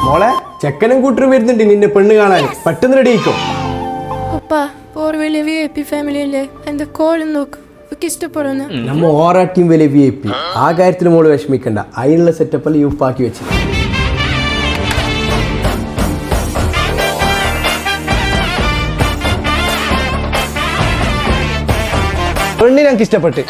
മോളെ ചെക്കനും കൂട്ടരും വരുന്നുണ്ട് നിന്നെ പെണ്ണ് കാണാൻ, പെട്ടെന്ന് റെഡി ആയിക്കോ. അപ്പാ വലിയ VIP ഫാമിലി അല്ലേ, എന്റെ കോളും നോക്ക് ഇഷ്ടപ്പെടുന്നു. നമ്മ ഓറാട്ടിയും വലിയ VIP, ആ കാര്യത്തിൽ മോള് വിഷമിക്കണ്ട, അതിനുള്ള സെറ്റപ്പ് അല്ല യൂപ്പാക്കി വെച്ചു. പെണ്ണ് ഞങ്ങൾക്ക് ഇഷ്ടപ്പെട്ട്,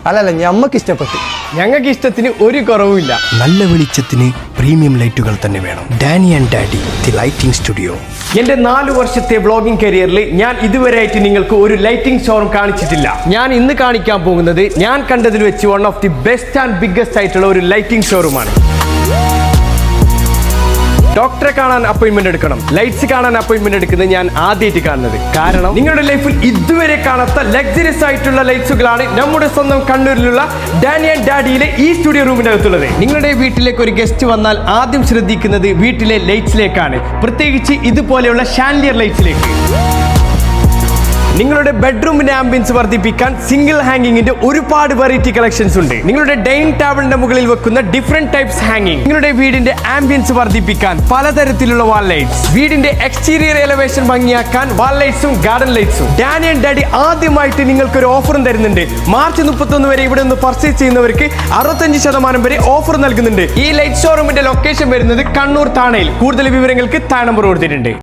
അല്ലല്ല ഞമ്മക്ക് ഇഷ്ടപ്പെട്ട്, ഞങ്ങൾക്ക് ഇഷ്ടത്തിന് ഒരു കുറവുമില്ല. നല്ല വെളിച്ചത്തിന് പ്രീമിയം ലൈറ്റുകൾ തന്നെ വേണം. Danny and daddy the lighting studio. എന്റെ 4 വർഷത്തെ വ്ളോഗിംഗ് കരിയറിൽ ഞാൻ ഇതുവരെയായിട്ട് നിങ്ങൾക്ക് ഒരു ലൈറ്റിംഗ് ഷോറൂം കാണിച്ചിട്ടില്ല. ഞാൻ ഇന്ന് കാണിക്കാൻ പോകുന്നത് ഞാൻ കണ്ടതിൽ വെച്ച് one of the best and biggest ആയിട്ടുള്ള ഒരു ലൈറ്റിംഗ് ഷോറൂമാണ്. ഡോക്ടറെ കാണാൻ അപ്പോയിന്റ്മെന്റ് എടുക്കണം, ലൈറ്റ്സ് കാണാൻ അപ്പോയിന്റ്മെന്റ് എടുക്കുന്നത് ഞാൻ ആദ്യമായിട്ട് കാണുന്നത്. കാരണം നിങ്ങളുടെ ലൈഫിൽ ഇതുവരെ കാണാത്ത ലക്സറിയസ് ആയിട്ടുള്ള ലൈറ്റ്സുകളാണ് നമ്മുടെ സ്വന്തം കണ്ണൂരിലുള്ള ഡാനി ആൻഡ് ഡാഡിയിലെ ഈ സ്റ്റുഡിയോ റൂമിനകത്തുള്ളത്. നിങ്ങളുടെ വീട്ടിലേക്ക് ഒരു ഗസ്റ്റ് വന്നാൽ ആദ്യം ശ്രദ്ധിക്കുന്നത് വീട്ടിലെ ലൈറ്റ്സിലേക്കാണ്, പ്രത്യേകിച്ച് ഇതുപോലെയുള്ള ഷാൻഡിയർ ലൈറ്റ്സിലേക്ക്. നിങ്ങളുടെ ബെഡ്റൂമിന്റെ ആംബിയൻസ് വർദ്ധിപ്പിക്കാൻ സിംഗിൾ ഹാങ്ങിങ്ങിന്റെ ഒരുപാട് വെറൈറ്റി കളക്ഷൻസ് ഉണ്ട്. നിങ്ങളുടെ ഡൈനിങ് ടേബിളിന്റെ മുകളിൽ വെക്കുന്ന ഡിഫറെന്റ് ടൈപ്സ് ഹാങ്ങിങ്, നിങ്ങളുടെ വീടിന്റെ ആംബിയൻസ് വർദ്ധിപ്പിക്കാൻ പലതരത്തിലുള്ള വാൾ ലൈറ്റ്സ്, വീടിന്റെ എക്സ്റ്റീരിയർ എലവേഷൻ ഭംഗിയാക്കാൻ വാൾ ലൈറ്റ്സും ഗാർഡൻ ലൈറ്റ്സും. ഡാനി ആൻഡ് ഡാഡി ആദ്യമായിട്ട് നിങ്ങൾക്ക് ഒരു ഓഫറും തരുന്നുണ്ട്. മാർച്ച് 31 വരെ ഇവിടെ നിന്ന് പർച്ചേസ് ചെയ്യുന്നവർക്ക് 65% വരെ ഓഫർ നൽകുന്നുണ്ട്. ഈ ലൈറ്റ് ഷോറൂമിന്റെ ലൊക്കേഷൻ വരുന്നത് കണ്ണൂർ താണയിൽ. കൂടുതൽ വിവരങ്ങൾക്ക് താഴെ നമ്പർ കൊടുത്തിട്ടുണ്ട്.